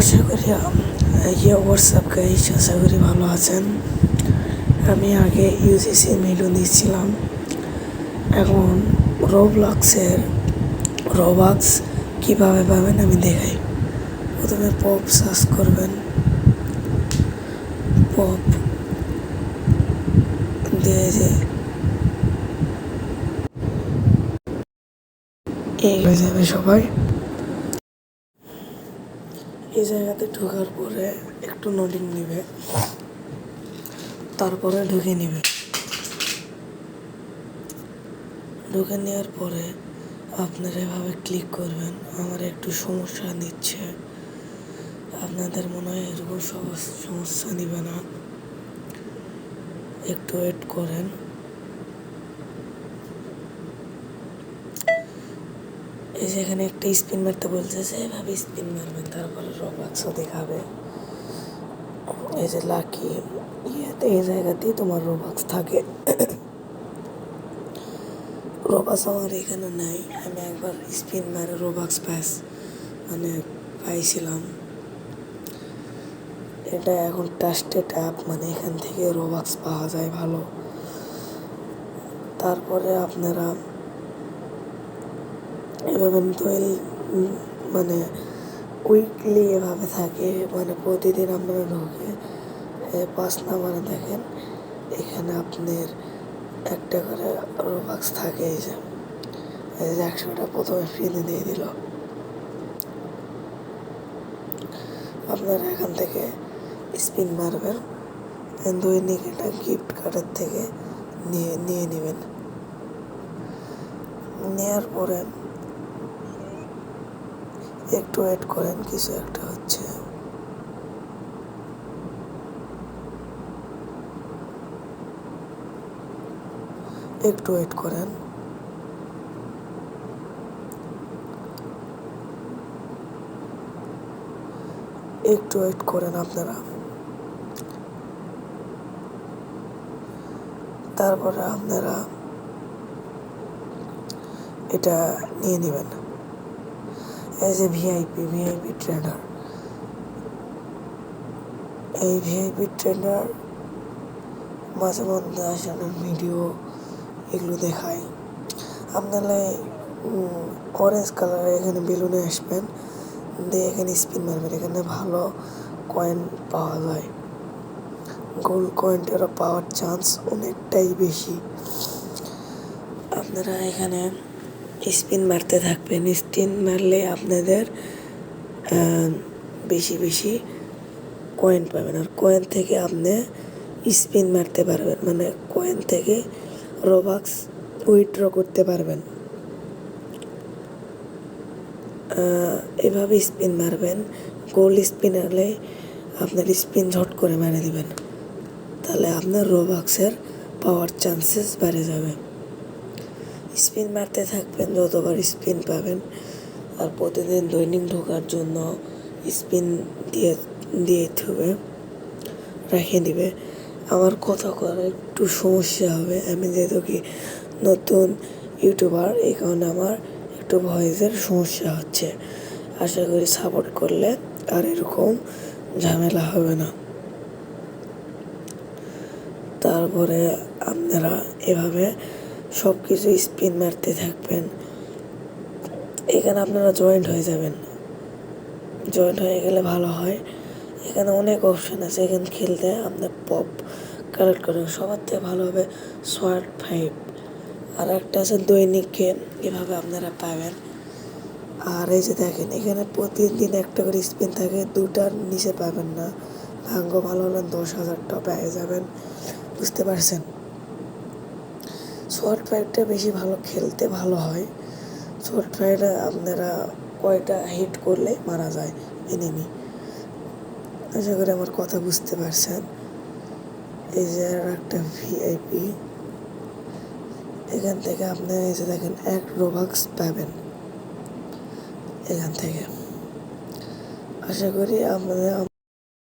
আশা করি WhatsApp guys, আশা করি ভালো আছেন। আমি আগে ইউজিসি মেডো দিচ্ছিলাম, এখন রোবক্স কীভাবে পাবেন আমি দেখাই। প্রথমে পপ সার্চ করবেন, পপ দিয়ে যে এই হয়ে যাবে সবাই। এই জায়গাতে ঢোকার পরে একটু নোডিং নেবে, তারপরে ঢুকে নেবে। ঢুকে নেওয়ার পরে আপনারা এভাবে ক্লিক করবেন। আমার একটু সমস্যা নিচ্ছে, আপনাদের মনে হয় এরকম সমস্যা নিবে না, একটু ওয়েট করেন। এই যে এখানে একটা স্পিন মারতে বলতেছে, এভাবে স্পিন মারবেন, তারপরে রোবক্সও দেখাবে। এই যে লাকি ইয়েতে এই জায়গাতেই তোমার রোবক্স থাকে। রোবক্স আমার এখানে নাই, আমি একবার স্পিন মারে রোবক্স পাইছিলাম। এটা এখন ট্রাস্টেড অ্যাপ, মানে এখান থেকে রোবক্স পাওয়া যায় ভালো। তারপরে আপনারা এভাবে মানে উইকলি এভাবে থাকে, মানে প্রতিদিন আপনারা ঢোকে 5 নাম্বারে দেখেন, এখানে আপনার একটা করে রোবক্স থাকে। এই যে 100টা প্রথমে ফ্রিতে দিয়ে দিল। আপনারা এখান থেকে স্পিন মারবেন, দৈনিক এটা গিফট কার্ডের থেকে নিয়ে নেবেন। নেওয়ার পরে একটু ওয়েট করেন, কিছু একটা হচ্ছে। একটু ওয়েট করেন। একটু ওয়েট করেন আপনারা। তারপরে আপনারা এটা নিয়ে নেবেন। এই যে ভিআইপি ট্রেডার, এই ভিআইপি ট্রেডার মাঝে মধ্যে আসানোর ভিডিও এগুলো দেখায়। আপনারা অরেঞ্জ কালারে এখানে বেলুনে আসবেন, দিয়ে এখানে স্পিন মারবেন। এখানে ভালো কয়েন পাওয়া যায়, গোল্ড কয়েনটারও পাওয়ার চান্স অনেকটাই বেশি। আপনারা এখানে স্পিন মারতে থাকবেন, স্পিন মারলে আপনাদের বেশি কয়েন পাবেন, আর কয়েন থেকে আপনি স্পিন মারতে পারবেন, মানে কয়েন থেকে রোবক্স উইথড্র করতে পারবেন। এভাবে স্পিন মারবেন। গোল্ড স্পিন হলে আপনার স্পিন ঝট করে মেরে দেবেন, তাহলে আপনার রোবক্সের পাওয়ার চান্সেস বেড়ে যাবে। স্পিন মারতে থাকবেন, যতবার স্পিন পাবেন। আর প্রতিদিন দৈনিক ঢোকার জন্য স্পিন দিয়ে থুবে রেখে দিবে। আমার কথা করার একটু সমস্যা হবে, আমি যেহেতু কি নতুন ইউটিউবার, এই কারণে আমার একটু ভয়েসের সমস্যা হচ্ছে। আশা করি সাপোর্ট করলে আর এরকম ঝামেলা হবে না। তারপরে আপনারা এভাবে সব কিছু স্পিন মারতে থাকবেন। এখানে আপনারা জয়েন্ট হয়ে যাবেন, জয়েন্ট হয়ে গেলে ভালো হয়। এখানে অনেক অপশান আছে, এখানে খেলতে আপনার পপ কালেক্ট করেন। সবার থেকে ভালো হবে সোয়াট 5, আর একটা আছে দৈনিক গেম, এভাবে আপনারা পাবেন। আর এই যে দেখেন, এখানে প্রতিদিন একটা করে স্পিন থাকে, 2টার নিচে পাবেন না। ভাগ্য ভালো হলে 10,000টা পেয়ে যাবেন, বুঝতে পারছেন। সোয়াট 5টা বেশি ভালো, খেলতে ভালো হয়। সোয়াট 5টা আপনারা কয়টা হিট করলে মারা যায় এনিমি। আশা করি আমার কথা বুঝতে পারছেন। এই যে আর একটা ভিআইপি, এখান থেকে আপনারা এই যে দেখেন 1 রোবক্স পাবেন এখান থেকে। আশা করি আপনাদের